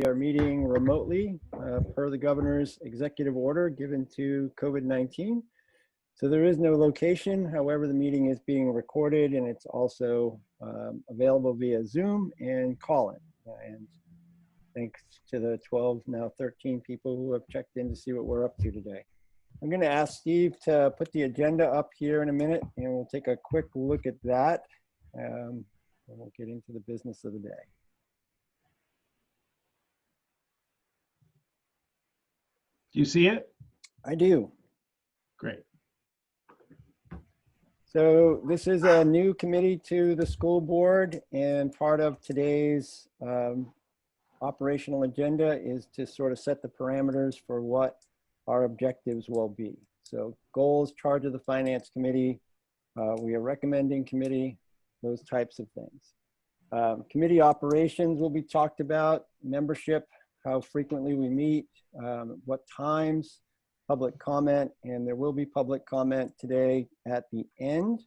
are meeting remotely per the governor's executive order given to COVID-19. So there is no location. However, the meeting is being recorded and it's also available via Zoom and call-in. And thanks to the 12, now 13 people who have checked in to see what we're up to today. I'm going to ask Steve to put the agenda up here in a minute, and we'll take a quick look at that. And we'll get into the business of the day. Do you see it? I do. Great. So this is a new committee to the school board, and part of today's operational agenda is to sort of set the parameters for what our objectives will be. So goals, charge of the finance committee, we are recommending committee, those types of things. Committee operations will be talked about, membership, how frequently we meet, what times, public comment, and there will be public comment today at the end.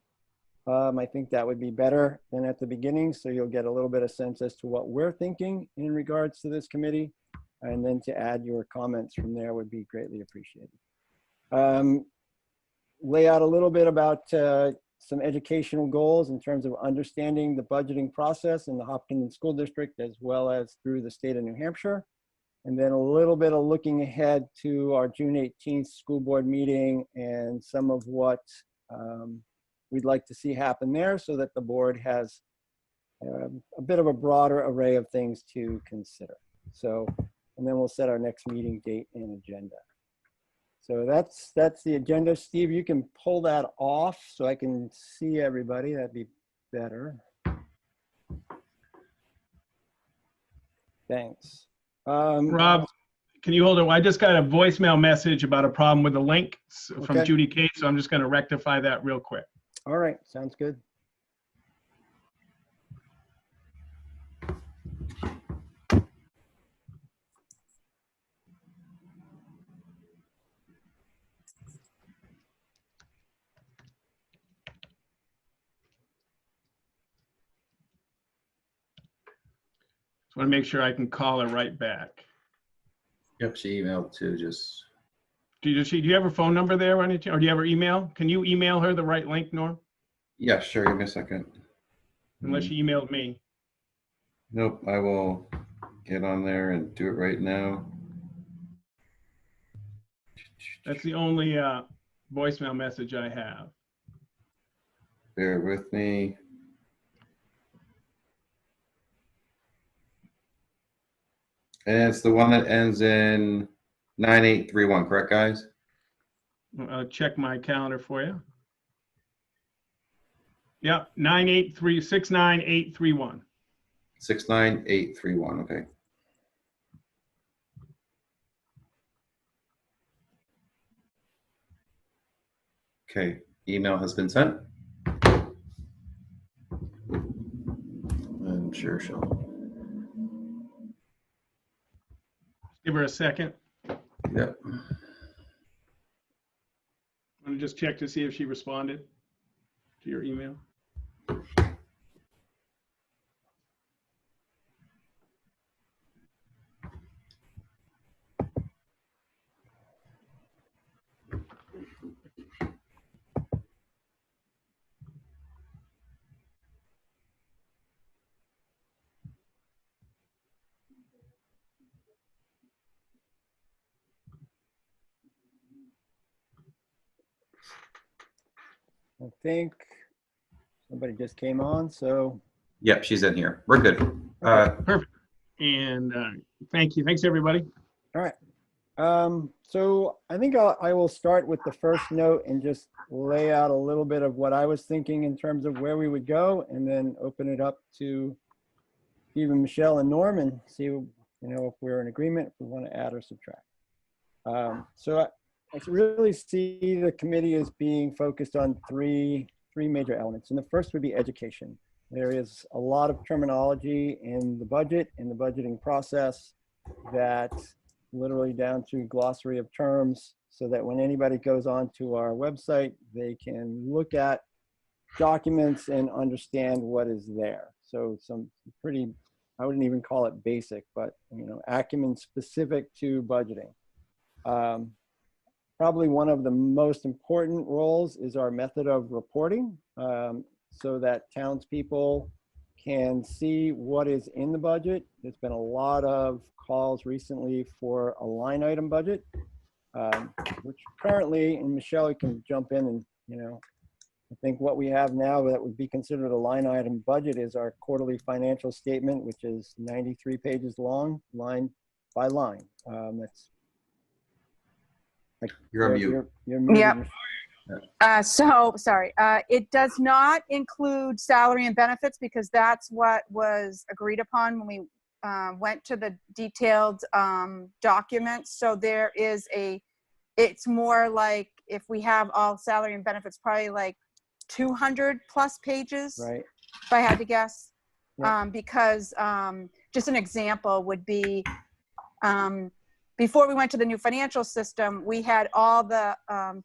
I think that would be better than at the beginning, so you'll get a little bit of sense as to what we're thinking in regards to this committee, and then to add your comments from there would be greatly appreciated. Lay out a little bit about some educational goals in terms of understanding the budgeting process in the Hopkinton School District as well as through the state of New Hampshire. And then a little bit of looking ahead to our June 18th school board meeting and some of what we'd like to see happen there so that the board has a bit of a broader array of things to consider. So, and then we'll set our next meeting date and agenda. So that's the agenda. Steve, you can pull that off so I can see everybody. That'd be better. Thanks. Rob, can you hold it? I just got a voicemail message about a problem with the link from Judy Kate, so I'm just going to rectify that real quick. All right, sounds good. I want to make sure I can call her right back. Yep, she emailed too. Just do you have her phone number there, or do you have her email? Can you email her the right link, Norm? yeah, sure. Give me a second. Unless she emailed me. Nope, I will get on there and do it right now. That's the only voicemail message I have. Bear with me. And it's the one that ends in 9831, correct, guys? I'll check my calendar for you. Yeah, 69831. 69831, okay. Okay, email has been sent. I'm sure she'll. Give her a second. Yep. I'm going to just check to see if she responded to your email. I think somebody just came on, so. Yep, she's in here. We're good. Perfect. And thank you. Thanks, everybody. All right. So I think I will start with the first note and just lay out a little bit of what I was thinking in terms of where we would go, and then open it up to Steve, Michelle, and Norm, and see, if we're in agreement, if we want to add or subtract. So I really see the committee as being focused on three major elements, and the first would be education. There is a lot of terminology in the budget, in the budgeting process, that literally down to glossary of terms, so that when anybody goes onto our website, they can look at documents and understand what is there. So some pretty I wouldn't even call it basic, but, acumen specific to budgeting. Probably one of the most important roles is our method of reporting, so that townspeople can see what is in the budget. There's been a lot of calls recently for a line item budget, which currently, and Michelle, you can jump in and, I think what we have now that would be considered a line item budget is our quarterly financial statement, which is 93 pages long, line by line. That's You're on mute. You're muted. Yep. Sorry. It does not include salary and benefits because that's what was agreed upon when we went to the detailed documents. So there is it's more like if we have all salary and benefits, probably like 200 plus pages, Right. if I had to guess. Yeah. Because just an example would be, before we went to the new financial system, we had all the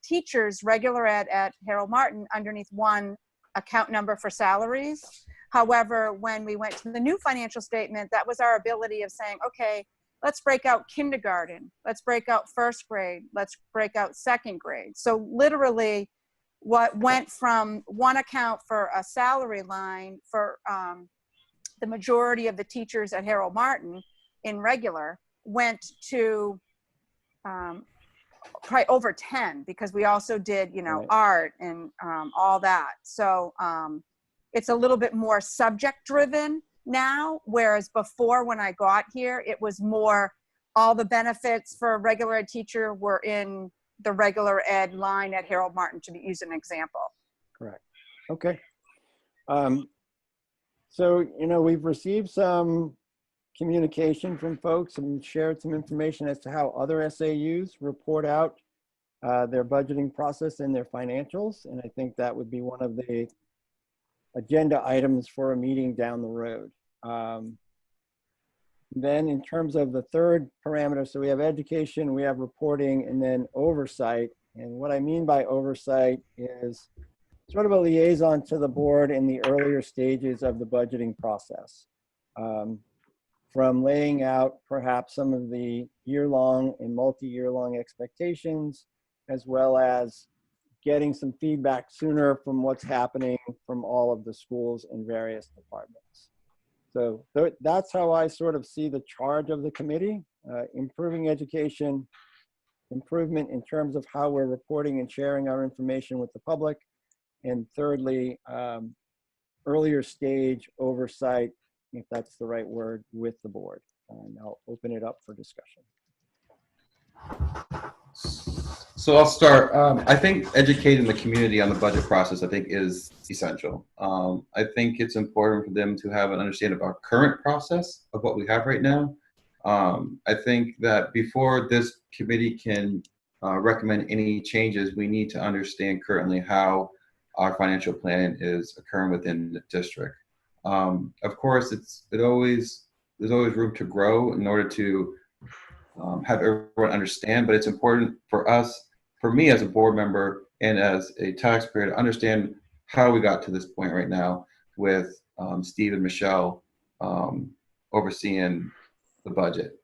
teachers, regular ed at Harold Martin, underneath one account number for salaries. However, when we went to the new financial statement, that was our ability of saying, okay, let's break out kindergarten, let's break out first grade, let's break out second grade. So literally what went from one account for a salary line for the majority of the teachers at Harold Martin in regular went to probably over 10 because we also did, Right. art and all that. So it's a little bit more subject driven now, whereas before when I got here, it was more all the benefits for a regular ed teacher were in the regular ed line at Harold Martin, to use an example. Correct. Okay. So, we've received some communication from folks and shared some information as to how other SAUs report out their budgeting process and their financials. And I think that would be one of the agenda items for a meeting down the road. Then in terms of the third parameter, so we have education, we have reporting, and then oversight. And what I mean by oversight is sort of a liaison to the board in the earlier stages of the budgeting process. From laying out perhaps some of the year-long and multi-year-long expectations, as well as getting some feedback sooner from what's happening from all of the schools and various departments. So that's how I sort of see the charge of the committee, improving education, improvement in terms of how we're reporting and sharing our information with the public, and thirdly, earlier stage oversight, if that's the right word, with the board. And I'll open it up for discussion. So I'll start. I think educating the community on the budget process, I think, is essential. I think it's important for them to have an understanding of our current process of what we have right now. I think that before this committee can recommend any changes, we need to understand currently how our financial plan is occurring within the district. Of course, there's always room to grow in order to have everyone understand, but it's important for me as a board member and as a taxpayer to understand how we got to this point right now with Steve and Michelle overseeing the budget.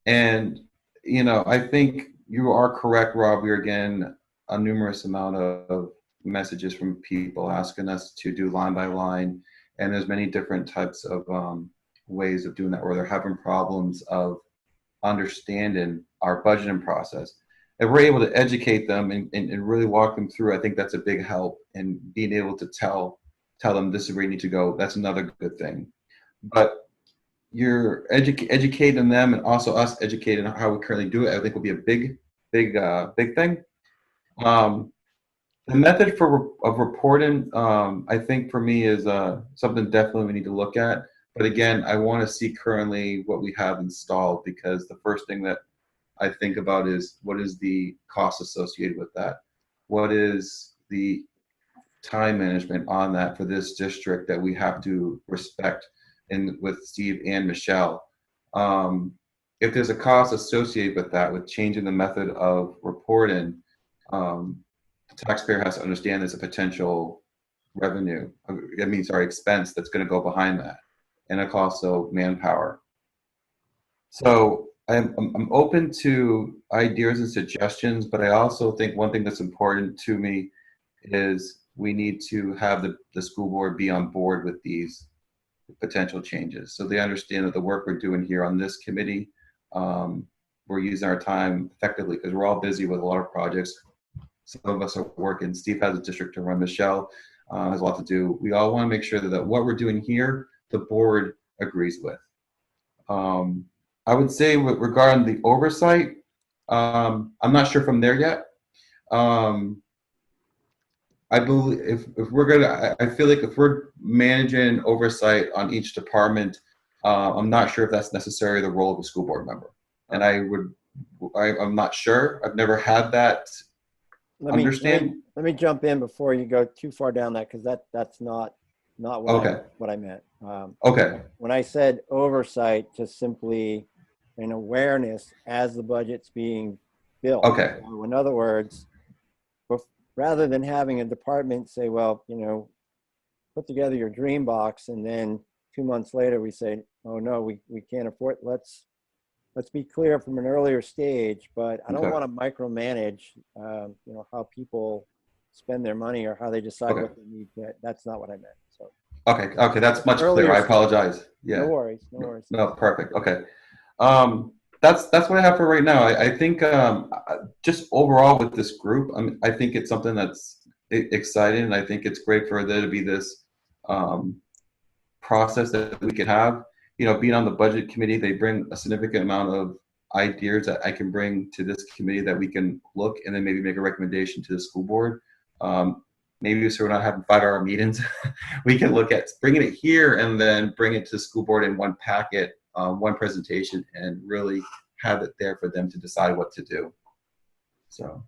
And, I think you are correct, Rob. We are getting a numerous amount of messages from people asking us to do line by line. And there's many different types of ways of doing that, where they're having problems of understanding our budgeting process. If we're able to educate them and really walk them through, I think that's a big help. And being able to tell them this is where you need to go, that's another good thing. But you're educating them, and also us educating how we currently do it, I think will be a big thing. The method of reporting, I think for me is something definitely we need to look at. But again, I want to see currently what we have installed, because the first thing that I think about is what is the cost associated with that? What is the time management on that for this district that we have to respect with Steve and Michelle? If there's a cost associated with that, with changing the method of reporting, the taxpayer has to understand there's a potential expense that's going to go behind that. and also manpower. So I'm open to ideas and suggestions, but I also think one thing that's important to me is we need to have the school board be on board with these potential changes. So they understand that the work we're doing here on this committee, we're using our time effectively because we're all busy with a lot of projects. Some of us are working. Steve has a district to run. Michelle has a lot to do. We all want to make sure that what we're doing here, the board agrees with. I would say regarding the oversight, I'm not sure if I'm there yet. I believe if we're gonna, I feel like if we're managing oversight on each department, I'm not sure if that's necessarily the role of a school board member. And I'm not sure. I've never had that understanding. Let me jump in before you go too far down that, because that's not what I meant. Okay. When I said oversight, just simply an awareness as the budget's being built. Okay. So in other words, rather than having a department say, well, put together your dream box, and then 2 months later we say, oh no, we can't afford. Let's be clear from an earlier stage, but I don't want to micromanage, how people spend their money or how they decide what they need. That's not what I meant. So. Okay, that's much clearer. I apologize. Yeah. No worries. No, perfect. Okay. That's what I have for right now. I think just overall with this group, I think it's something that's exciting, and I think it's great for there to be this process that we could have. Being on the budget committee, they bring a significant amount of ideas that I can bring to this committee that we can look and then maybe make a recommendation to the school board. Maybe so we're not having 5-hour meetings, we can look at bringing it here and then bring it to the school board in one packet, one presentation, and really have it there for them to decide what to do. So.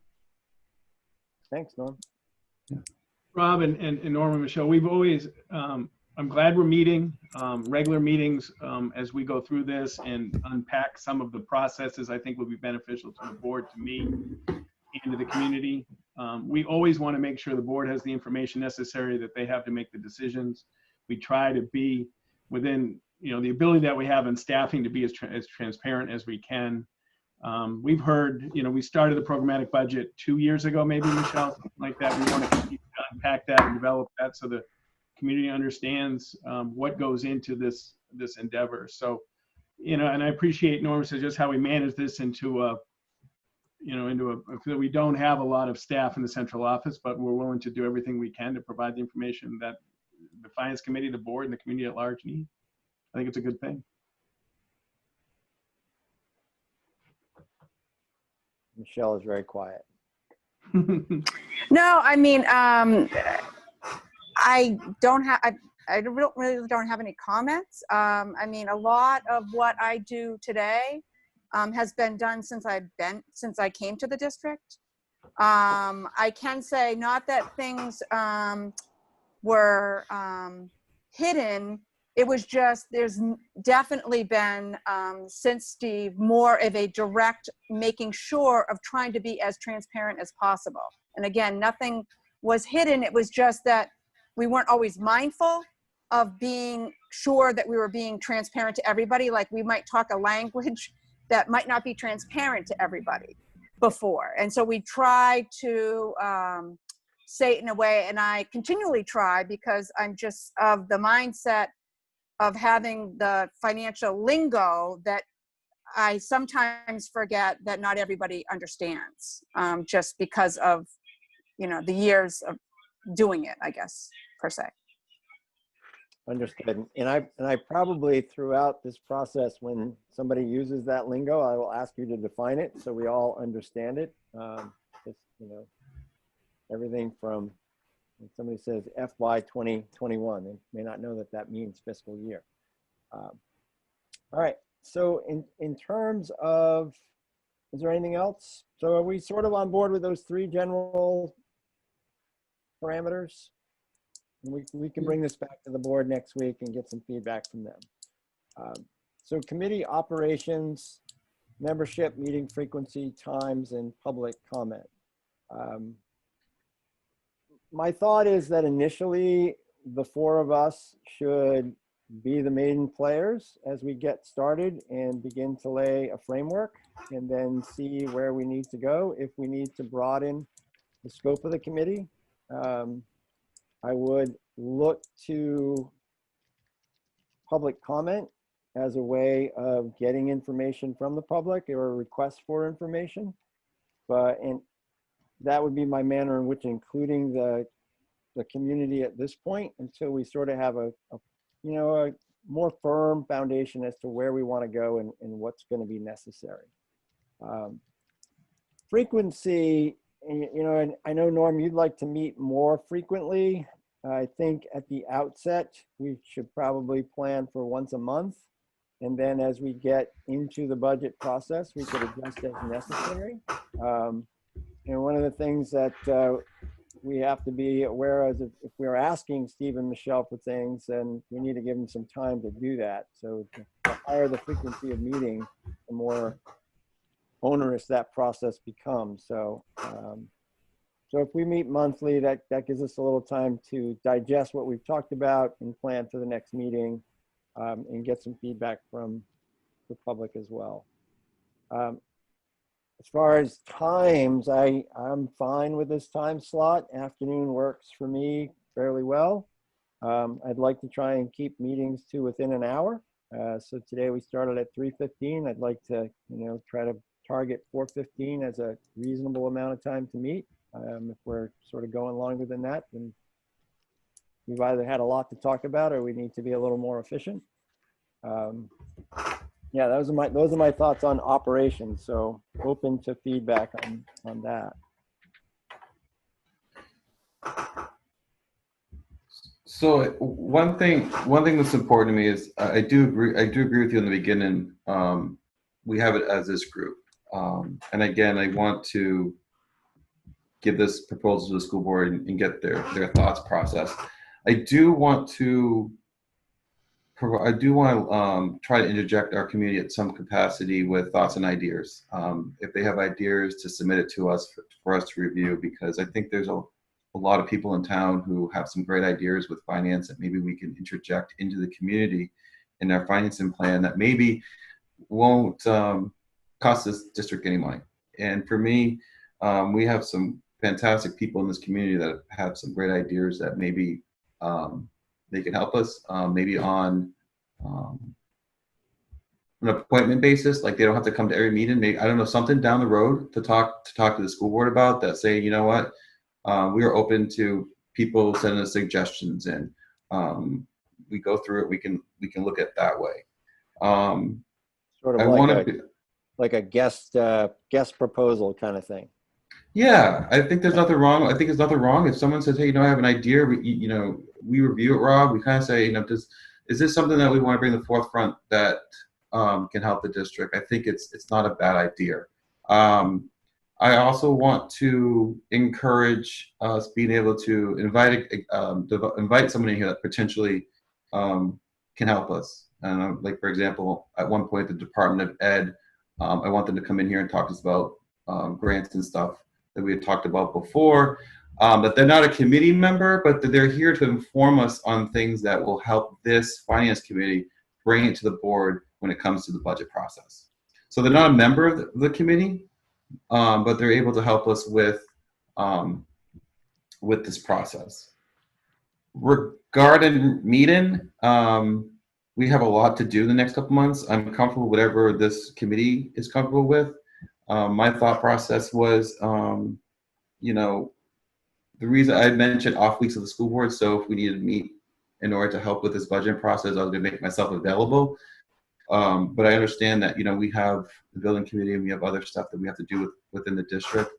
Thanks, Norm. Yeah. Rob and Norm and Michelle, we've always, I'm glad we're meeting, regular meetings as we go through this and unpack some of the processes I think will be beneficial to the board, to me, and to the community. We always want to make sure the board has the information necessary that they have to make the decisions. We try to be within, the ability that we have in staffing to be as transparent as we can. We've heard, we started the programmatic budget 2 years ago, maybe, Michelle, something like that. We want to continue to unpack that and develop that so the community understands what goes into this endeavor. So, and I appreciate Norm says just how we manage this into we don't have a lot of staff in the central office, but we're willing to do everything we can to provide the information that the finance committee, the board, and the community at large need. I think it's a good thing. Michelle is very quiet. No, I mean, I don't have any comments. I mean, a lot of what I do today has been done since I came to the district. I can say not that things were hidden. It was just, there's definitely been, since Steve, more of a direct making sure of trying to be as transparent as possible. And again, nothing was hidden. It was just that we weren't always mindful of being sure that we were being transparent to everybody. Like we might talk a language that might not be transparent to everybody before. And so we try to say it in a way, and I continually try because I'm just of the mindset of having the financial lingo that I sometimes forget that not everybody understands, just because of, the years of doing it, I guess, per se. Understood. And I probably throughout this process, when somebody uses that lingo, I will ask you to define it so we all understand it. Just, everything from when somebody says FY 2021, they may not know that means fiscal year. All right. So in terms of, is there anything else? So are we sort of on board with those 3 general parameters? We can bring this back to the board next week and get some feedback from them. So committee operations, membership, meeting frequency, times, and public comment. My thought is that initially the 4 of us should be the main players as we get started and begin to lay a framework, and then see where we need to go. If we need to broaden the scope of the committee, I would look to public comment as a way of getting information from the public or a request for information. And that would be my manner in which including the community at this point, until we sort of have a more firm foundation as to where we want to go and what's going to be necessary. Frequency, and I know, Norm, you'd like to meet more frequently. I think at the outset, we should probably plan for once a month. And then as we get into the budget process, we could adjust as necessary. One of the things that we have to be aware of, if we're asking Steve and Michelle for things, then we need to give them some time to do that. So the higher the frequency of meeting, the more onerous that process becomes. So if we meet monthly, that gives us a little time to digest what we've talked about and plan for the next meeting, and get some feedback from the public as well. As far as times, I'm fine with this time slot. Afternoon works for me fairly well. I'd like to try and keep meetings to within an hour. So today we started at 3:15. I'd like to, try to target 4:15 as a reasonable amount of time to meet. If we're sort of going longer than that, then we've either had a lot to talk about or we need to be a little more efficient. Yeah, those are my thoughts on operations. So open to feedback on that. So one thing that's important to me is I do agree with you in the beginning. We have it as this group, and again, I want to give this proposal to the school board and get their thoughts processed. I do want to try to interject our community at some capacity with thoughts and ideas. If they have ideas, to submit it to us for us to review, because I think there's a lot of people in town who have some great ideas with finance that maybe we can interject into the community in our financing plan that maybe won't cost this district any money. And for me, we have some fantastic people in this community that have some great ideas that maybe they can help us, maybe on an appointment basis. Like they don't have to come to every meeting. Maybe, I don't know, something down the road to talk to the school board about, that say, you know what, we are open to people sending us suggestions, and we go through it. We can look at it that way. Sort of like a guest proposal kind of thing. Yeah, I think there's nothing wrong. I think there's nothing wrong if someone says, hey, I have an idea. We review it, Rob. We kind of say, is this something that we want to bring to the forefront that can help the district? I think it's not a bad idea. I also want to encourage us being able to invite someone in here that potentially can help us. Like, for example, at one point, the Department of Ed, I want them to come in here and talk to us about grants and stuff that we had talked about before. That they're not a committee member, but that they're here to inform us on things that will help this finance committee bring it to the board when it comes to the budget process. So they're not a member of the committee, but they're able to help us with this process. Regarding meeting, we have a lot to do the next couple months. I'm comfortable with whatever this committee is comfortable with. My thought process was, the reason I mentioned off weeks of the school board, so if we needed to meet in order to help with this budget process, I was going to make myself available. But I understand that, we have the building committee and we have other stuff that we have to do within the district.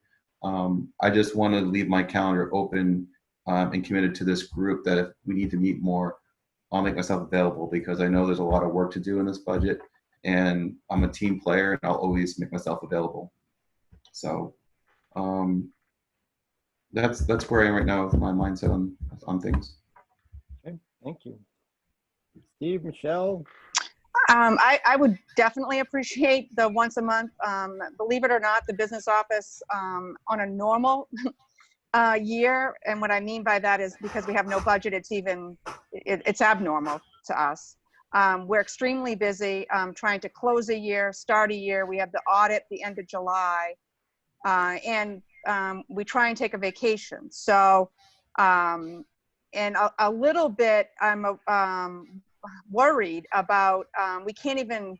I just want to leave my calendar open and committed to this group, that if we need to meet more, I'll make myself available, because I know there's a lot of work to do in this budget, and I'm a team player and I'll always make myself available. So that's where I am right now with my mindset on things. Okay, thank you. Steve, Michelle? I would definitely appreciate the once a month. Believe it or not, the business office on a normal year, and what I mean by that is because we have no budget, it's abnormal to us. We're extremely busy trying to close a year, start a year. We have the audit the end of July, and we try and take a vacation. So, and a little bit, I'm worried about, we can't even,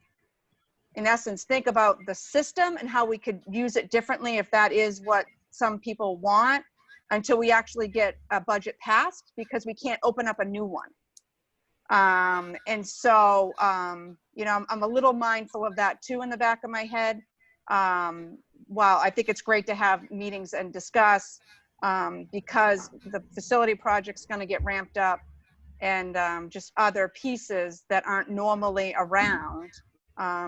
in essence, think about the system and how we could use it differently if that is what some people want, until we actually get a budget passed, because we can't open up a new one. And so, you know, I'm a little mindful of that too in the back of my head. While I think it's great to have meetings and discuss, because the facility project's going to get ramped up, and just other pieces that aren't normally around,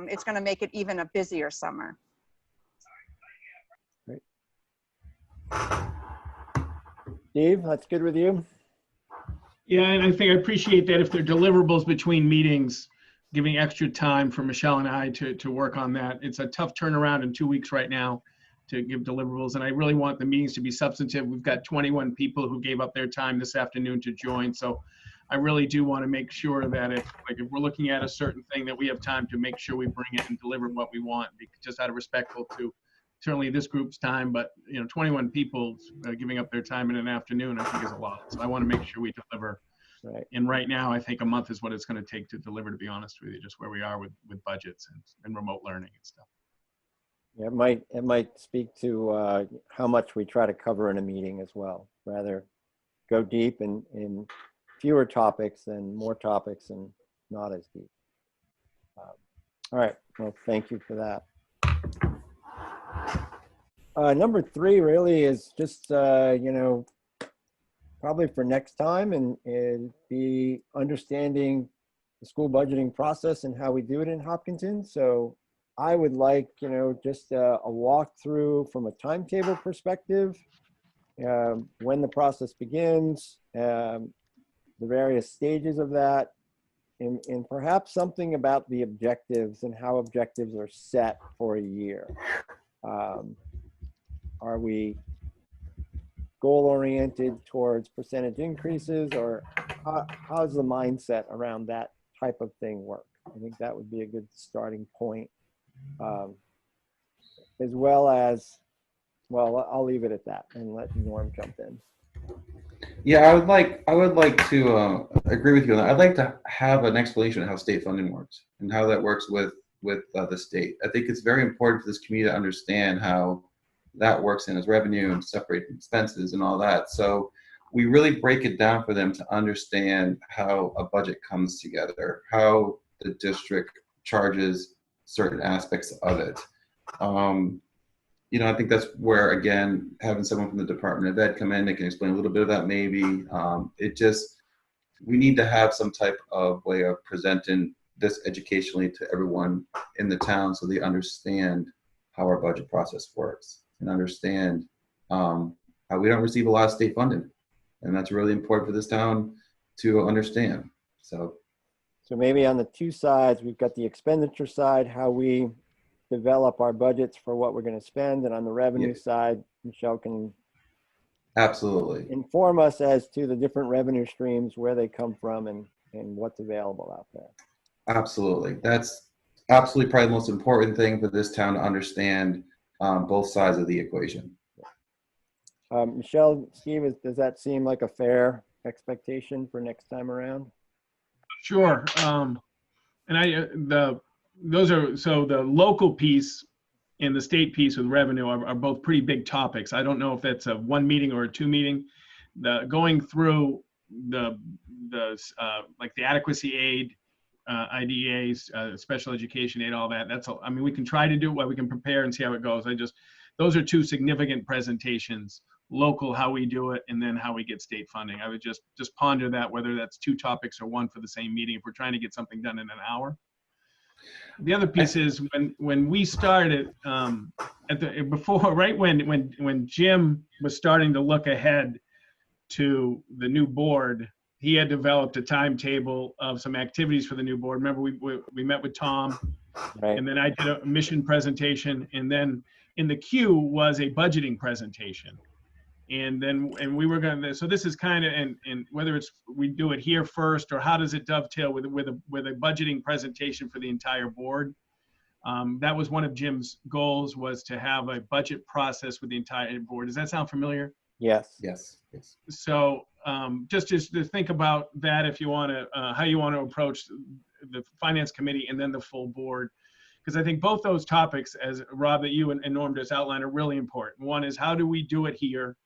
it's going to make it even a busier summer. Great. Steve, that's good with you? Yeah, and I think I appreciate that if there are deliverables between meetings, giving extra time for Michelle and I to work on that. It's a tough turnaround in 2 weeks right now to give deliverables, and I really want the meetings to be substantive. We've got 21 people who gave up their time this afternoon to join, so I really do want to make sure that if we're looking at a certain thing, that we have time to make sure we bring it and deliver what we want, just out of respectful to certainly this group's time, but 21 people giving up their time in an afternoon, I think is a lot. So I want to make sure we deliver. Right. And right now, I think a month is what it's going to take to deliver, to be honest with you, just where we are with budgets and remote learning and stuff. Yeah, it might speak to how much we try to cover in a meeting as well. Rather go deep in fewer topics than more topics and not as deep. All right, well, thank you for that. Number 3 really is just, probably for next time, and be understanding the school budgeting process and how we do it in Hopkinton. So I would like, just a walkthrough from a timetable perspective, when the process begins, the various stages of that, and perhaps something about the objectives and how objectives are set for a year. Are we goal-oriented towards percentage increases, or how's the mindset around that type of thing work? I think that would be a good starting point, as well as, well, I'll leave it at that and let Norm jump in. Yeah, I would like to agree with you on that. I'd like to have an explanation of how state funding works and how that works with the state. I think it's very important for this community to understand how that works in as revenue and separate expenses and all that. So we really break it down for them to understand how a budget comes together, how the district charges certain aspects of it. I think that's where, again, having someone from the Department of Ed come in, they can explain a little bit of that maybe. We need to have some type of way of presenting this educationally to everyone in the town so they understand how our budget process works and understand how we don't receive a lot of state funding. And that's really important for this town to understand. So maybe on the 2 sides, we've got the expenditure side, how we develop our budgets for what we're going to spend, and on the revenue side, Michelle can absolutely inform us as to the different revenue streams, where they come from, and what's available out there. Absolutely. That's absolutely probably the most important thing for this town to understand, both sides of the equation. Michelle, Steve, does that seem like a fair expectation for next time around? Sure. And the local piece and the state piece with revenue are both pretty big topics. I don't know if that's a 1 meeting or a 2 meeting. Going through the adequacy aid, IDEAs, special education aid, all that. We can try to do what we can prepare and see how it goes. Those are 2 significant presentations. Local, how we do it, and then how we get state funding. I would just ponder that, whether that's 2 topics or 1 for the same meeting, if we're trying to get something done in an hour. The other piece is when we started when Jim was starting to look ahead to the new board, he had developed a timetable of some activities for the new board. Remember, we met with Tom, right, and then I did a mission presentation, and then in the queue was a budgeting presentation. And we were going to, so this is kind of, and whether it's, we do it here first, or how does it dovetail with a budgeting presentation for the entire board? That was one of Jim's goals, was to have a budget process with the entire board. Does that sound familiar? Yes. Yes, yes. So just to think about that, if you want to, how you want to approach the finance committee and then the full board. Because I think both those topics, as Rob, that you and Norm just outlined, are really important. One is, how do we do it here?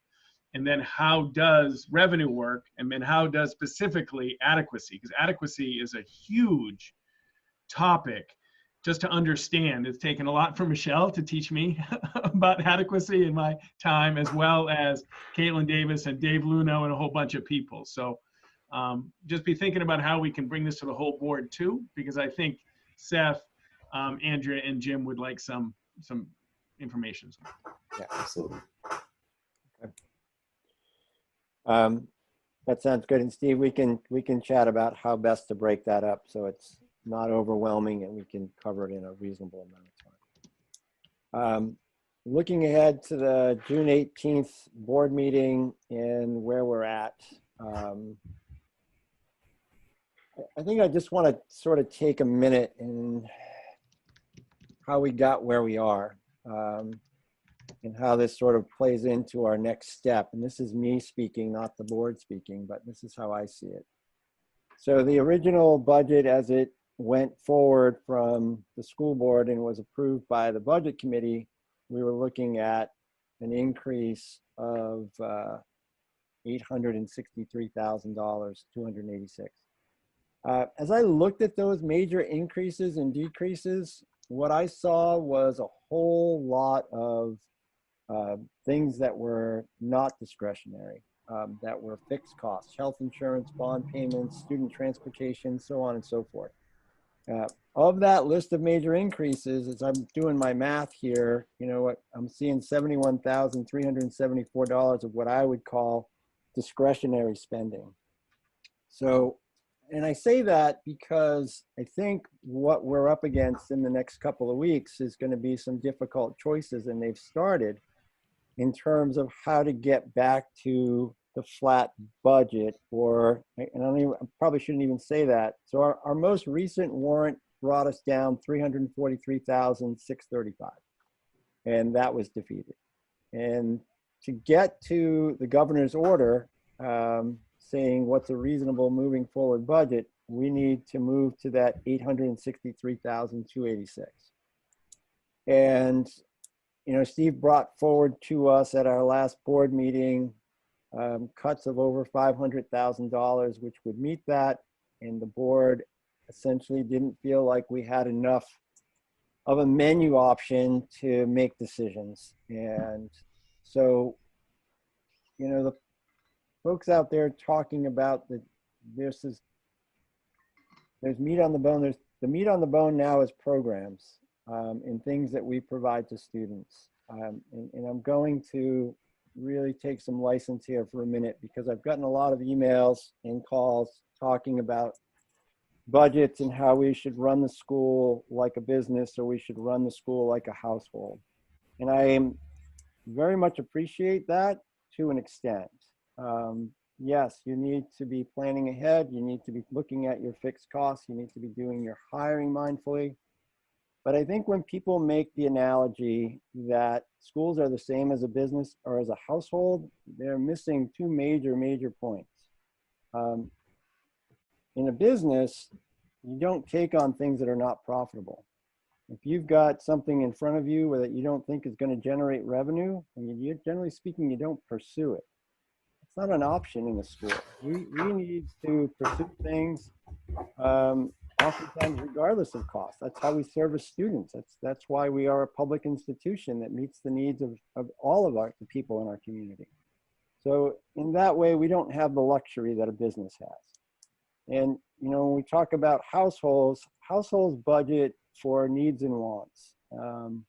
And then how does revenue work? And then how does specifically adequacy? Because adequacy is a huge topic just to understand. It's taken a lot for Michelle to teach me about adequacy in my time, as well as Caitlin Davis and Dave Luno and a whole bunch of people. So just be thinking about how we can bring this to the whole board too, because I think Seth, Andrea, and Jim would like some information. Yeah, absolutely. That sounds good. And Steve, we can chat about how best to break that up so it's not overwhelming and we can cover it in a reasonable amount of time. Looking ahead to the June 18th board meeting and where we're at, I think I just want to sort of take a minute and how we got where we are. And how this sort of plays into our next step. And this is me speaking, not the board speaking, but this is how I see it. So the original budget, as it went forward from the school board and was approved by the budget committee, we were looking at an increase of $863,000, 286. As I looked at those major increases and decreases, what I saw was a whole lot of things that were not discretionary, that were fixed costs: health insurance, bond payments, student transportation, so on and so forth. Of that list of major increases, as I'm doing my math here, you know what, I'm seeing $71,374 of what I would call discretionary spending. So, and I say that because I think what we're up against in the next couple of weeks is going to be some difficult choices, and they've started, in terms of how to get back to the flat budget, or, and I probably shouldn't even say that. So our most recent warrant brought us down $343,635, and that was defeated. And to get to the governor's order saying what's a reasonable moving forward budget, we need to move to that $863,286. And you know, Steve brought forward to us at our last board meeting cuts of over $500,000, which would meet that. And the board essentially didn't feel like we had enough of a menu option to make decisions. And so, you know, the folks out there talking about that there's meat on the bone. The meat on the bone now is programs. And things that we provide to students. And I'm going to really take some license here for a minute, because I've gotten a lot of emails and calls talking about budgets and how we should run the school like a business, or we should run the school like a household. And I very much appreciate that to an extent. Yes, you need to be planning ahead. You need to be looking at your fixed costs. You need to be doing your hiring mindfully. But I think when people make the analogy that schools are the same as a business or as a household, they're missing two major points. In a business, you don't take on things that are not profitable. If you've got something in front of you that you don't think is going to generate revenue, and generally speaking, you don't pursue it. It's not an option in a school. We need to pursue things oftentimes regardless of cost. That's how we service students. That's why we are a public institution that meets the needs of all of the people in our community. So in that way, we don't have the luxury that a business has. And you know, when we talk about households budget for needs and wants. And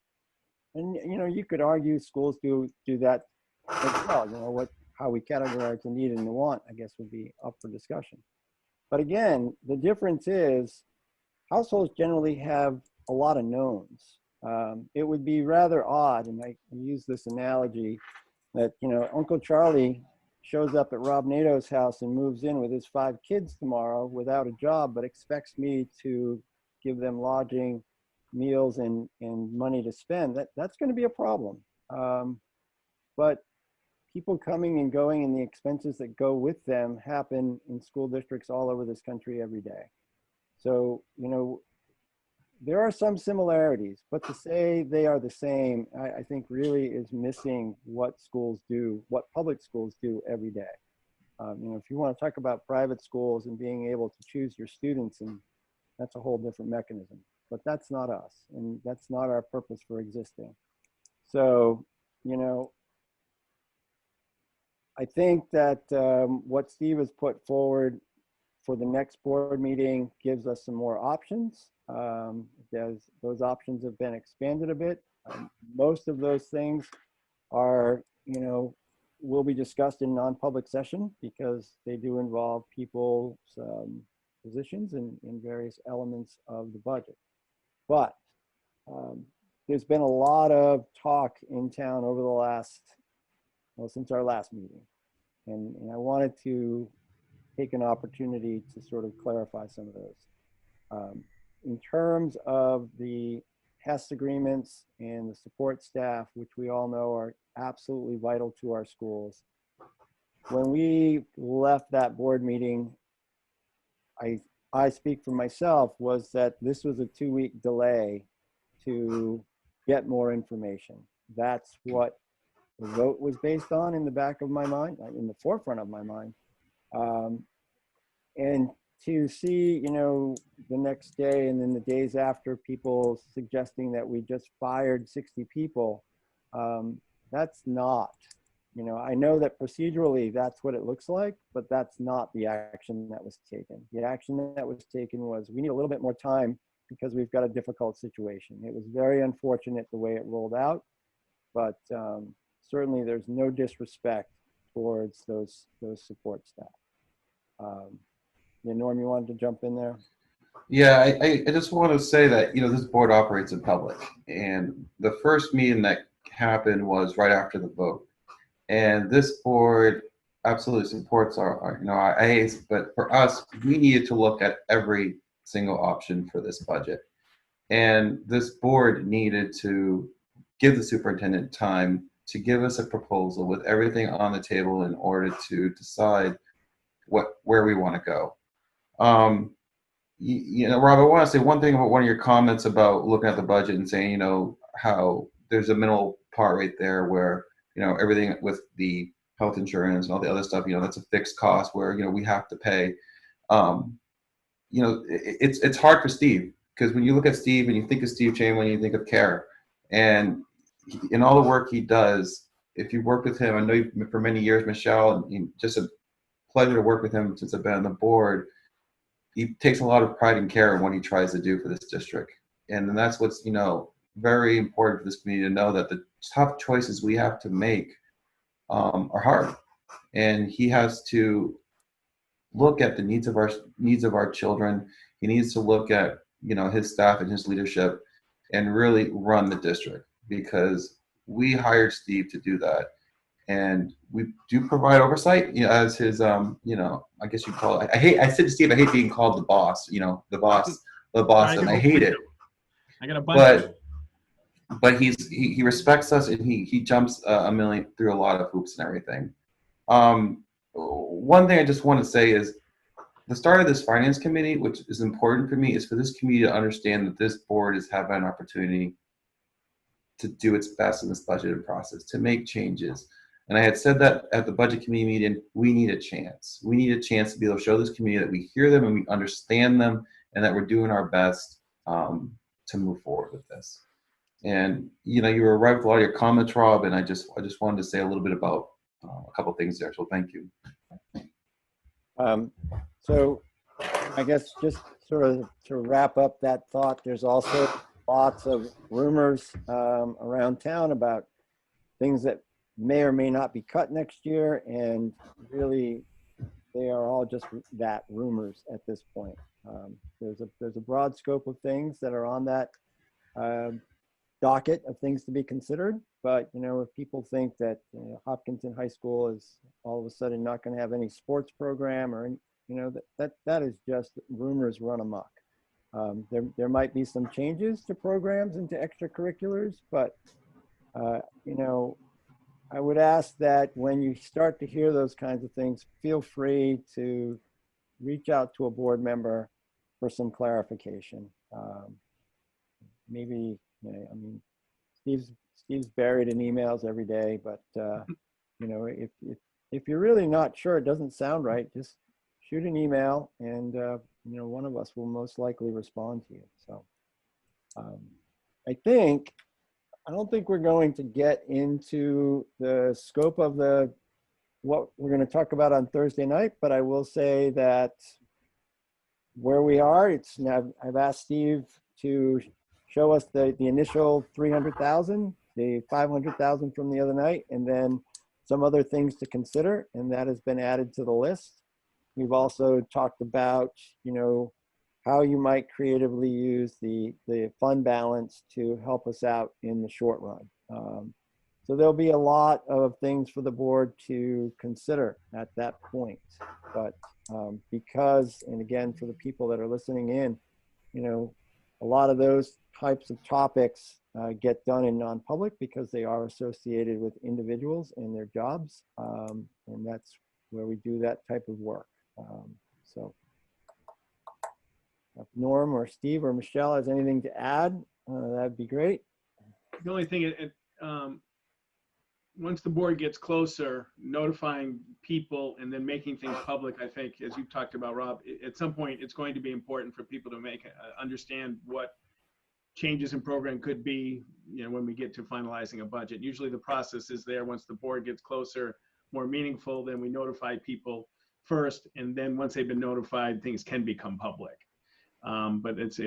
you know, you could argue schools do that as well. You know, how we categorize the need and the want, I guess, would be up for discussion. But again, the difference is households generally have a lot of knowns. It would be rather odd, and I use this analogy, that, you know, Uncle Charlie shows up at Rob Nato's house and moves in with his 5 kids tomorrow without a job, but expects me to give them lodging, meals, and money to spend. That's going to be a problem. But people coming and going and the expenses that go with them happen in school districts all over this country every day. So, you know, there are some similarities, but to say they are the same, I think really is missing what schools do, what public schools do every day. You know, if you want to talk about private schools and being able to choose your students, and that's a whole different mechanism, but that's not us, and that's not our purpose for existing. So, you know, I think that what Steve has put forward for the next board meeting gives us some more options. Those options have been expanded a bit. Most of those things are, you know, will be discussed in non-public session because they do involve people's positions in various elements of the budget. But there's been a lot of talk in town over the last, well, since our last meeting. And I wanted to take an opportunity to sort of clarify some of those. In terms of the HES agreements and the support staff, which we all know are absolutely vital to our schools, when we left that board meeting, I speak for myself, was that this was a 2-week delay to get more information. That's what the vote was based on in the back of my mind, in the forefront of my mind. And to see, you know, the next day and then the days after, people suggesting that we just fired 60 people, that's not, you know, I know that procedurally that's what it looks like, but that's not the action that was taken. The action that was taken was, we need a little bit more time because we've got a difficult situation. It was very unfortunate the way it rolled out, but certainly there's no disrespect towards those support staff. Yeah, Norm, you wanted to jump in there? Yeah, I just want to say that, you know, this board operates in public, and the first meeting that happened was right after the vote. And this board absolutely supports our you know, our A's, but for us, we needed to look at every single option for this budget. And this board needed to give the superintendent time to give us a proposal with everything on the table in order to decide where we want to go. You know, Rob, I want to say one thing about one of your comments about looking at the budget and saying, you know, how there's a minimal part right there where, you know, everything with the health insurance and all the other stuff, you know, that's a fixed cost where, you know, we have to pay. You know, it's hard for Steve, because when you look at Steve and you think of Steve Chamberlain, you think of care. And in all the work he does, if you work with him, I know you've, for many years, Michelle, and just a pleasure to work with him since I've been on the board. He takes a lot of pride and care in what he tries to do for this district. And that's what's, you know, very important for this community to know, that the tough choices we have to make are hard. And he has to look at the needs of our children. He needs to look at, you know, his staff and his leadership and really run the district, because we hired Steve to do that. And we do provide oversight, you know, as his, you know, I guess you call it. I said to Steve, I hate being called the boss. You know, the boss, and I hate it. I got a bunch of but he respects us, and he jumps a million through a lot of hoops and everything. One thing I just want to say is, the start of this finance committee, which is important for me, is for this committee to understand that this board is having an opportunity to do its best in this budgeting process, to make changes. And I had said that at the budget committee meeting, we need a chance. We need a chance to be able to show this committee that we hear them and we understand them, and that we're doing our best to move forward with this. And, you know, you were right with a lot of your comments, Rob, and I just wanted to say a little bit about a couple things there. So thank you. So I guess just sort of to wrap up that thought, there's also lots of rumors around town about things that may or may not be cut next year, and really they are all just that, rumors at this point. There's a broad scope of things that are on that docket of things to be considered. But, you know, if people think that Hopkinton High School is all of a sudden not going to have any sports program or any, you know, that is just rumors run amok. There might be some changes to programs and to extracurriculars, but, you know, I would ask that when you start to hear those kinds of things, feel free to reach out to a board member for some clarification. Maybe, you know, I mean, Steve's buried in emails every day, but you know, if you're really not sure, it doesn't sound right, just shoot an email, and you know, one of us will most likely respond to you. So I don't think we're going to get into the scope of what we're going to talk about on Thursday night, but I will say that where we are, I've asked Steve to show us the initial 300,000, the 500,000 from the other night, and then some other things to consider, and that has been added to the list. We've also talked about, you know, how you might creatively use the fund balance to help us out in the short run. So there'll be a lot of things for the board to consider at that point. But because, and again, for the people that are listening in, you know, a lot of those types of topics get done in non-public because they are associated with individuals and their jobs. And that's where we do that type of work. So if Norm or Steve or Michelle has anything to add, that'd be great. The only thing, once the board gets closer, notifying people and then making things public, I think, as you talked about, Rob, at some point it's going to be important for people to understand what changes in program could be, you know, when we get to finalizing a budget. Usually the process is there once the board gets closer, more meaningful, then we notify people first, and then once they've been notified, things can become public. But it's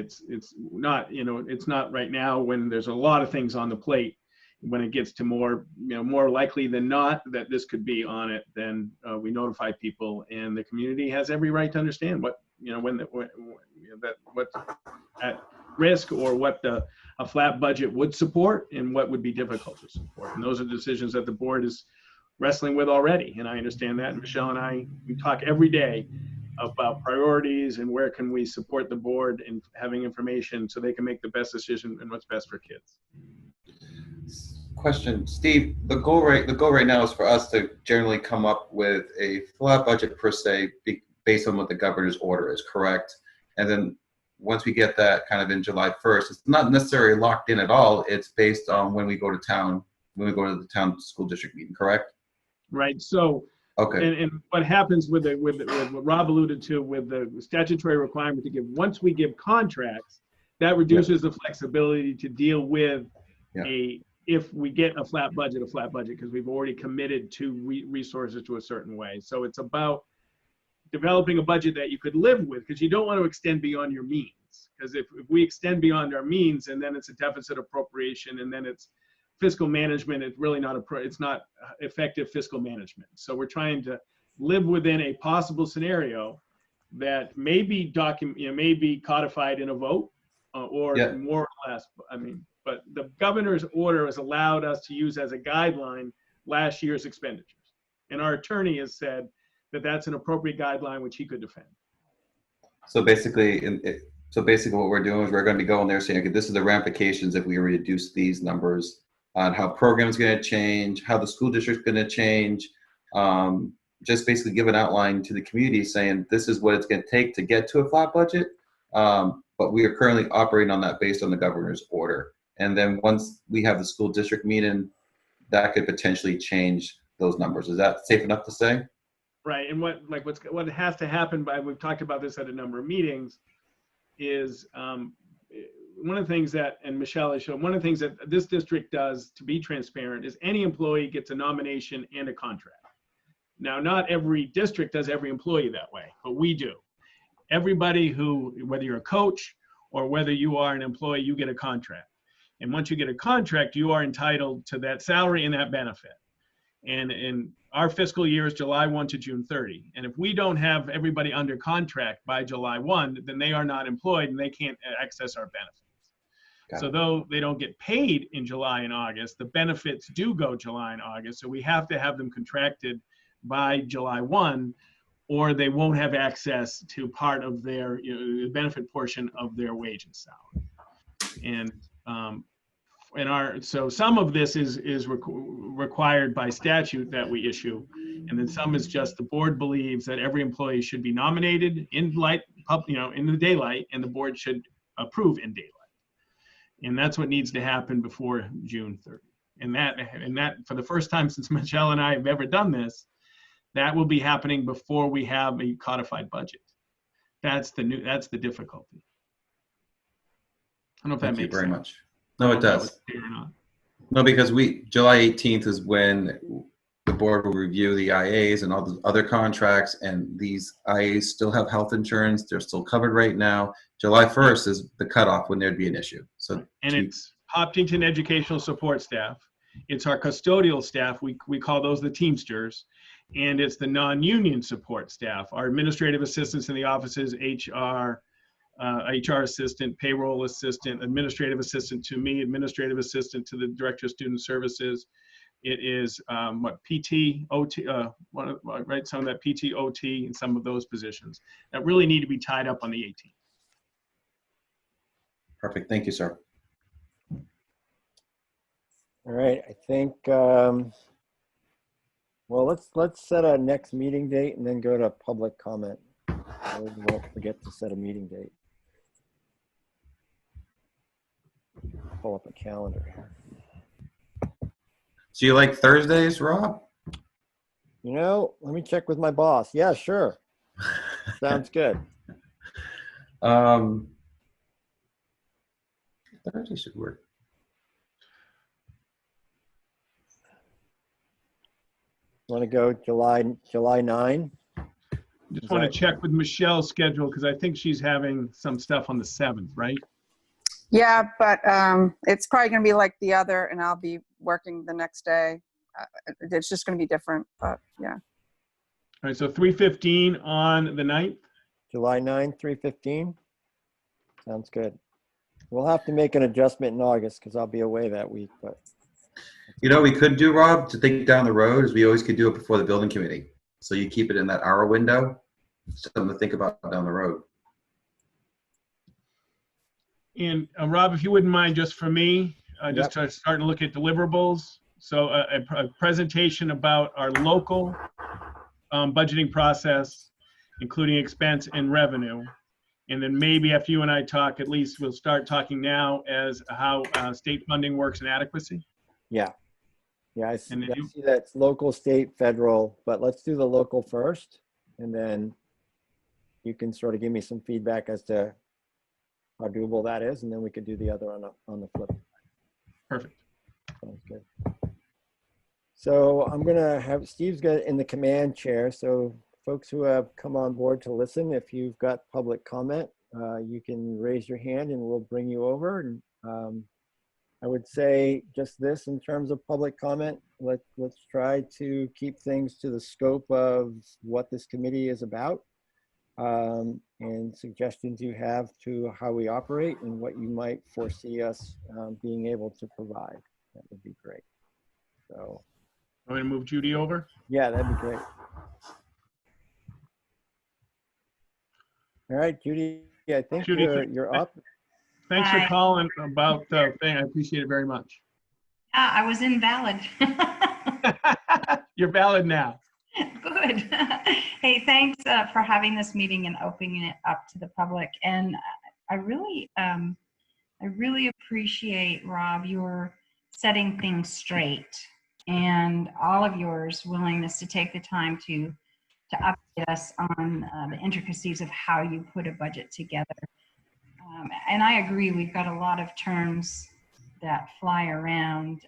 not, you know, it's not right now when there's a lot of things on the plate. When it gets to more, you know, more likely than not that this could be on it, then we notify people, and the community has every right to understand what, you know, what's at risk or what a flat budget would support and what would be difficult to support. And those are decisions that the board is wrestling with already. And I understand that. And Michelle and I, we talk every day about priorities and where can we support the board in having information so they can make the best decision and what's best for kids. Question, Steve, the goal right now is for us to generally come up with a flat budget per se based on what the governor's order is, correct? And then once we get that kind of in July 1st, it's not necessarily locked in at all. It's based on when we go to town, when we go to the town school district meeting, correct? Right. So, okay. And what happens with what Rob alluded to with the statutory requirement to give, once we give contracts, that reduces the flexibility to deal with if we get a flat budget, because we've already committed to resources to a certain way. So it's about developing a budget that you could live with, because you don't want to extend beyond your means. Because if we extend beyond our means, and then it's a deficit appropriation, and then it's fiscal management, it's really not it's not effective fiscal management. So we're trying to live within a possible scenario that may be may be codified in a vote, or more or less. I mean, but the governor's order has allowed us to use as a guideline last year's expenditures. And our attorney has said that that's an appropriate guideline which he could defend. So basically, what we're doing is we're going to be going there saying, okay, this is the ramifications if we reduce these numbers, on how programs going to change, how the school district's going to change. Just basically give an outline to the community saying this is what it's going to take to get to a flat budget. But we are currently operating on that based on the governor's order. And then once we have the school district meeting, that could potentially change those numbers. Is that safe enough to say? Right. And what has to happen, we've talked about this at a number of meetings, is one of the things that, and Michelle has shown, one of the things that this district does to be transparent is any employee gets a nomination and a contract. Now, not every district does every employee that way, but we do. Everybody who, whether you're a coach or whether you are an employee, you get a contract. And once you get a contract, you are entitled to that salary and that benefit. And in our fiscal year is July 1 to June 30. And if we don't have everybody under contract by July 1, then they are not employed and they can't access our benefits. So though they don't get paid in July and August, the benefits do go July and August. So we have to have them contracted by July 1, or they won't have access to part of their, the benefit portion of their wage and salary. And so some of this is required by statute that we issue, and then some is just the board believes that every employee should be nominated in in the daylight, and the board should approve in daylight. And that's what needs to happen before June 30th. And that for the first time since Michelle and I have ever done this, that will be happening before we have a codified budget. That's the difficulty. I don't know if that Thank you makes very sense. much. No, it does. No, because July 18th is when the board will review the IAs and all the other contracts, and these IAs still have health insurance. They're still covered right now. July 1st is the cutoff when there'd be an issue. So, and it's Hopkinton educational support staff. It's our custodial staff. We call those the Teamsters. And it's the non-union support staff, our administrative assistants in the offices, HR assistant, payroll assistant, administrative assistant to me, administrative assistant to the director of student services. It is PT, OT, right? Some of that PT, OT, and some of those positions that really need to be tied up on the 18th. perfect. Thank you, sir. All right, I think, well, let's set a next meeting date and then go to public comment. We won't forget to set a meeting date. Pull up a calendar here. So you like Thursdays, Rob? You know, let me check with my boss. Yeah, sure. Sounds good. Thursday should work. Want to go July 9? Just want to check with Michelle's schedule because I think she's having some stuff on the 7th, right? Yeah, but it's probably going to be like the other, and I'll be working the next day. It's just going to be different, but yeah. All right, so 3:15 on the 9th. July 9, 3:15. Sounds good. We'll have to make an adjustment in August because I'll be away that week, but. You know, we could do, Rob, to think down the road, is we always could do it before the building committee. So you keep it in that hour window. Something to think about down the road. And Rob, if you wouldn't mind, just for me, just Yep. to start to look at deliverables. So a presentation about our local budgeting process, including expense and revenue. And then maybe after you and I talk, at least we'll start talking now as how state funding works and adequacy. Yeah. Yeah, I see, And then I see that's local, state, federal, but let's do the local first. And then you can sort of give me some feedback as to how doable that is. And then we could do the other on the flip. Perfect. Sounds good. So I'm going to have Steve's got in the command chair. So folks who have come on board to listen, if you've got public comment, you can raise your hand and we'll bring you over. And I would say just this in terms of public comment. Let's try to keep things to the scope of what this committee is about, and suggestions you have to how we operate and what you might foresee us being able to provide. That would be great. So, I'm going to move Judy over. yeah, that'd be great. All right, Judy, I think Judy, you're up. Thanks for Hi. calling about the thing. I appreciate it very much. Yeah, I was invalid. You're valid now. Good. Hey, thanks for having this meeting and opening it up to the public. And I really appreciate, Rob, your setting things straight and all of yours willingness to take the time to update us on the intricacies of how you put a budget together. And I agree, we've got a lot of terms that fly around,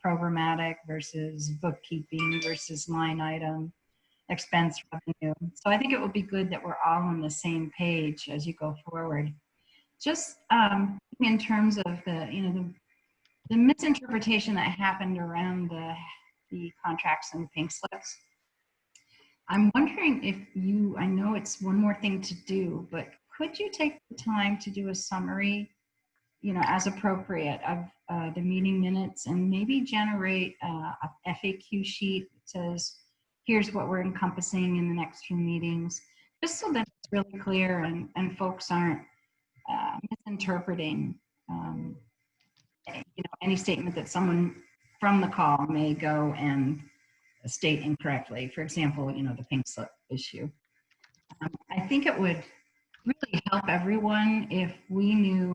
programmatic versus bookkeeping versus line item, expense revenue. So I think it would be good that we're all on the same page as you go forward. Just in terms of the misinterpretation that happened around the contracts and pink slips. I'm wondering if I know it's one more thing to do, but could you take the time to do a summary as appropriate of the meeting minutes, and maybe generate a FAQ sheet that says, here's what we're encompassing in the next few meetings, just so that it's really clear and folks aren't misinterpreting any statement that someone from the call may go and state incorrectly. For example, the pink slip issue. I think it would really help everyone if we knew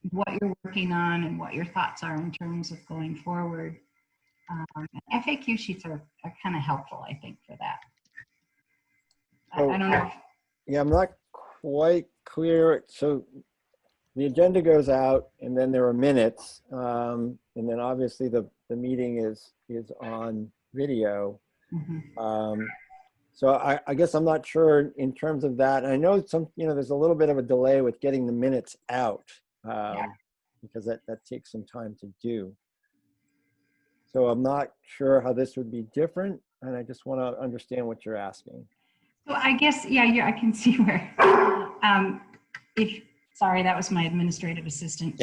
what you're working on and what your thoughts are in terms of going forward. FAQ sheets are kind of helpful, I think, for that. I don't know. Yeah, I'm not quite clear. So the agenda goes out, and then there are minutes, and then obviously the meeting is on video. Mhm. So I guess I'm not sure in terms of that. And I know there's a little bit of a delay with getting the minutes out, because that takes some time to do. So I'm not sure how this would be different, and I just want to understand what you're asking. So I guess, yeah, I can see where, sorry, that was my administrative assistant.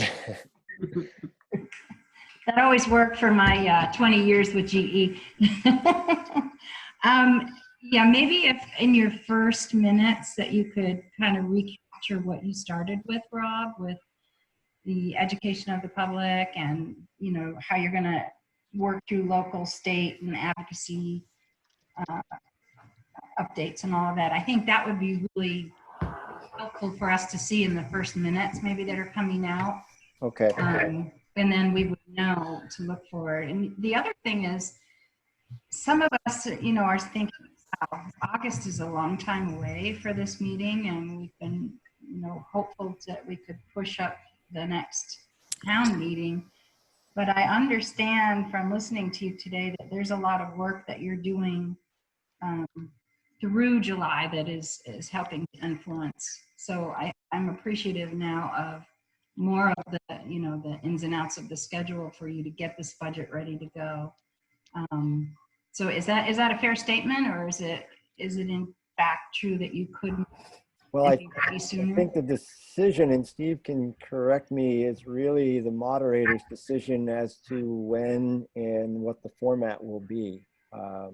That always worked for my 20 years with GE. Yeah, maybe if in your first minutes that you could kind of recapture what you started with, Rob, with the education of the public and, how you're going to work through local, state, and advocacy updates and all of that. I think that would be really helpful for us to see in the first minutes maybe that are coming out. Okay. And then we would know to look for it. And the other thing is, some of us, are thinking, August is a long time away for this meeting, and we've been, hopeful that we could push up the next town meeting. But I understand from listening to you today that there's a lot of work that you're doing through July that is helping to influence. So I'm appreciative now of more of the, the ins and outs of the schedule for you to get this budget ready to go. So is that a fair statement, or is it in fact true that you couldn't? Well, I think the decision, and Steve can correct me, is really the moderator's decision as to when and what the format will be.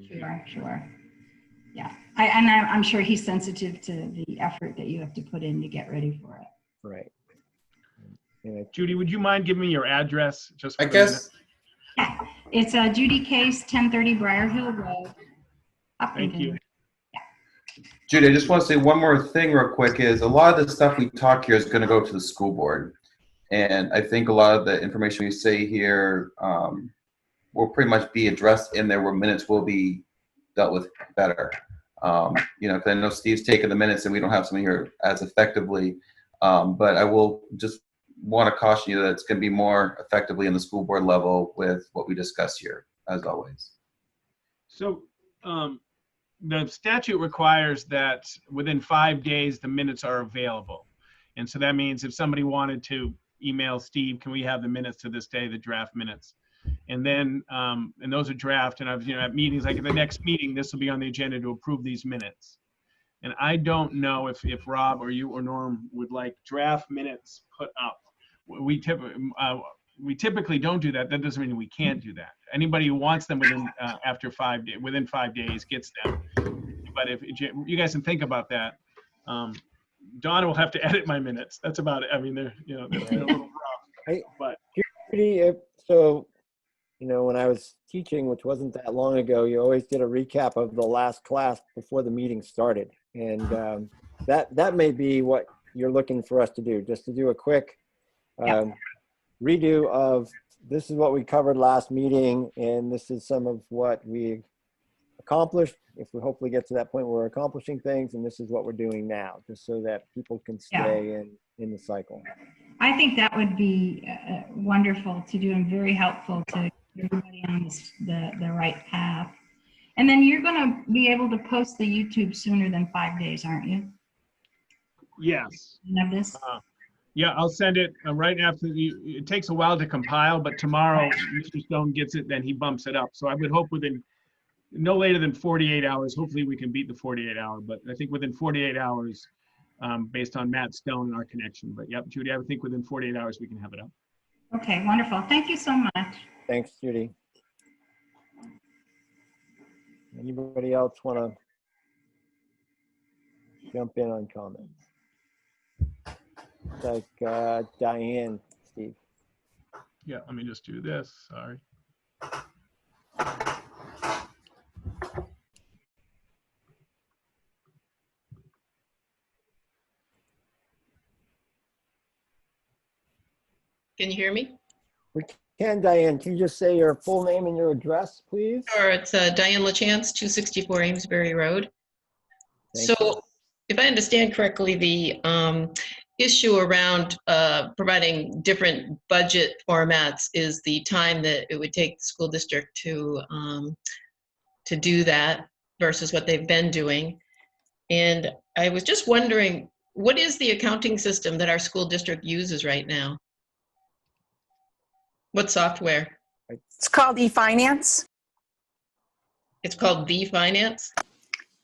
Sure. Yeah, I'm sure he's sensitive to the effort that you have to put in to get ready for it. Right. Judy, would you mind giving me your address? Just for I guess. Yeah, it's Judy Case, 1030 Briar Hill Road. Hopkinton. Thank you. Judy, I just want to say one more thing real quick is a lot of the stuff we talk here is going to go to the school board. And I think a lot of the information we say here will pretty much be addressed in there where minutes will be dealt with better. Because I know Steve's taken the minutes and we don't have something here as effectively. But I will just want to caution you that it's going to be more effectively in the school board level with what we discuss here, as always. So the statute requires that within 5 days, the minutes are available. And so that means if somebody wanted to email Steve, can we have the minutes to this day, the draft minutes? And then, and those are draft, and I've, at meetings, like at the next meeting, this will be on the agenda to approve these minutes. And I don't know if Rob or you or Norm would like draft minutes put up. We typically don't do that. That doesn't mean we can't do that. Anybody who wants them within within 5 days gets them. But if you guys can think about that, Donna will have to edit my minutes. That's about it. I mean, they're a little rough. But so, when I was teaching, which wasn't that long ago, you always did a recap of the last class before the meeting started, and that may be what you're looking for us to do, just to do a quick redo of this is what we covered last meeting, and this is some of what we accomplished. If we hopefully get to that point where we're accomplishing things, and this is what we're doing now, just so that people can stay in the cycle. I think that would be wonderful to do and very helpful to everybody on the right path. And then you're going to be able to post the YouTube sooner than 5 days, aren't you? yes. You have this? Yeah, I'll send it right after it takes a while to compile, but tomorrow Mr. Stone gets it, then he bumps it up. So I would hope within no later than 48 hours, hopefully we can beat the 48 hour, but I think within 48 hours, based on Matt Stone and our connection. But yep, Judy, I would think within 48 hours we can have it up. Okay, wonderful. Thank you so much. Thanks, Judy. Anybody else want to jump in on comments? Like Diane, Steve. Yeah, let me just do this. Sorry. Can you hear me? We can, Diane. Can you just say your full name and your address, please? Sure, it's Diane LaChance, 264 Amesbury Road. Thank So you. if I understand correctly, the issue around providing different budget formats is the time that it would take the school district to do that versus what they've been doing. And I was just wondering, what is the accounting system that our school district uses right now? What software? It's called e-finance. It's called The Finance?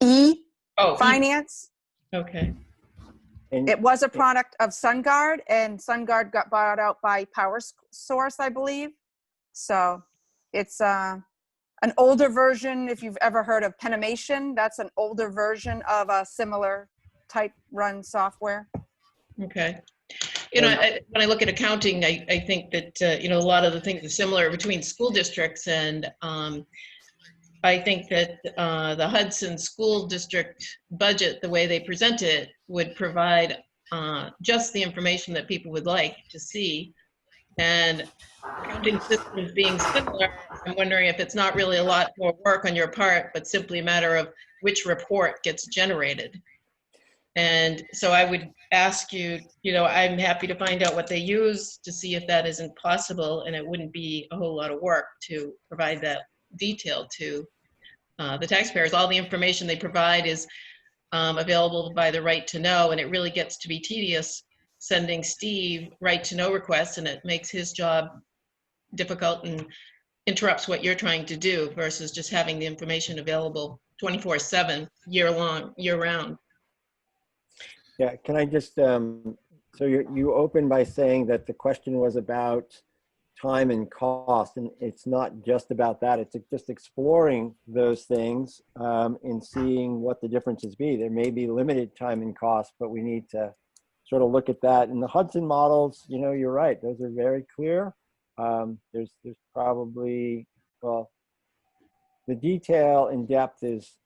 E Oh, Finance. okay. And It was a product of SunGard, and SunGard got bought out by PowerSource, I believe. So it's an older version. If you've ever heard of Penimation, that's an older version of a similar type run software. Okay. You know, when I look at accounting, I think that, you know, a lot of the things are similar between school districts, and I think that the Hudson School District budget, the way they present it, would provide just the information that people would like to see. And accounting systems being similar, I'm wondering if it's not really a lot more work on your part, but simply a matter of which report gets generated. And so I would ask you, you know, I'm happy to find out what they use to see if that isn't possible, and it wouldn't be a whole lot of work to provide that detail to the taxpayers. All the information they provide is available by the right to know, and it really gets to be tedious sending Steve right to know requests, and it makes his job difficult and interrupts what you're trying to do versus just having the information available 24/7, year round. yeah, can I just, so you opened by saying that the question was about time and cost, and it's not just about that. It's just exploring those things and seeing what the differences be. There may be limited time and cost, but we need to sort of look at that. And the Hudson models, you know, you're right. Those are very clear. There's probably, well, the detail in depth is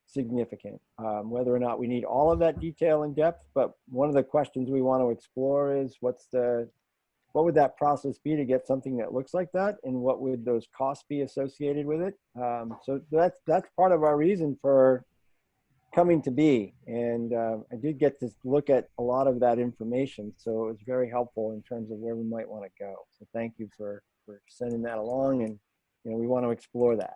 significant. Whether or not we need all of that detail in depth, but one of the questions we want to explore is what would that process be to get something that looks like that, and what would those costs be associated with it? So that's part of our reason for coming to be. And I did get to look at a lot of that information, so it was very helpful in terms of where we might want to go. So thank you for sending that along, and you know, we want to explore that.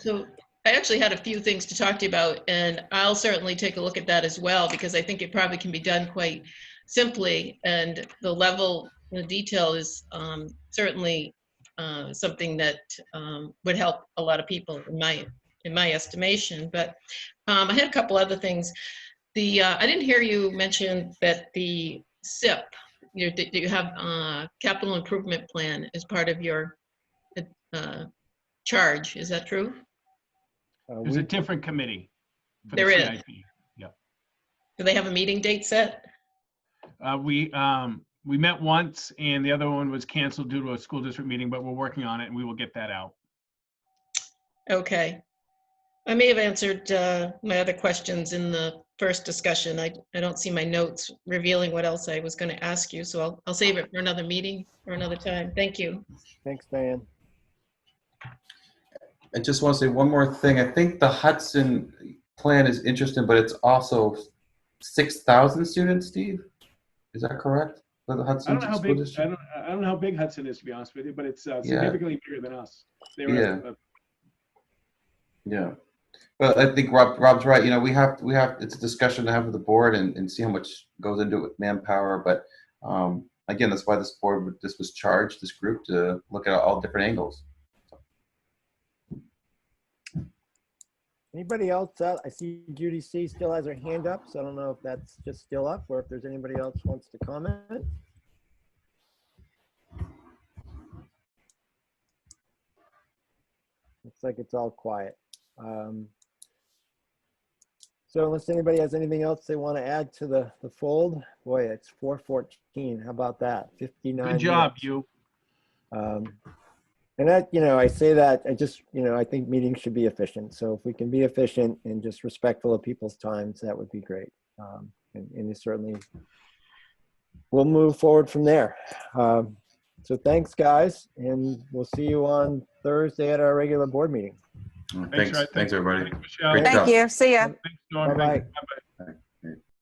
So I actually had a few things to talk to you about, and I'll certainly take a look at that as well, because I think it probably can be done quite simply, and the level, the detail is certainly something that would help a lot of people in my estimation. But I had a couple other things. I didn't hear you mention that the SIP, that you have capital improvement plan as part of your charge. Is that true? There's a different committee for the There is. CIP. Yeah. Do they have a meeting date set? We met once, and the other one was canceled due to a school district meeting, but we're working on it, and we will get that out. Okay. I may have answered my other questions in the first discussion. I don't see my notes revealing what else I was going to ask you, so I'll save it for another meeting or another time. Thank you. Thanks, Diane. I just want to say one more thing. I think the Hudson plan is interesting, but it's also 6,000 students, Steve? Is that correct? For the I Hudson don't know how School big. District? I don't know how big Hudson is, to be honest with you, but it's significantly bigger than us. They were Yeah. Yeah. But I think Rob's right. You know, we have it's a discussion to have with the board and see how much goes into it with manpower. But again, that's why this was charged, this group, to look at all different angles. Anybody else? I see Judy C still has her hand up, so I don't know if that's just still up or if there's anybody else who wants to comment. Looks like it's all quiet. So unless anybody has anything else they want to add to the fold, boy, it's 4:14. How about that? 59 Good job, minutes. you. And that, I say that, I think meetings should be efficient. So if we can be efficient and just respectful of people's times, that would be great. And it certainly, we'll move forward from there. So thanks, guys, and we'll see you on Thursday at our regular board meeting. Thanks, Ryan. thanks everybody. Thanks, Michelle. Great Thank job. you. See ya. Thanks, Norm. Bye-bye. Bye-bye.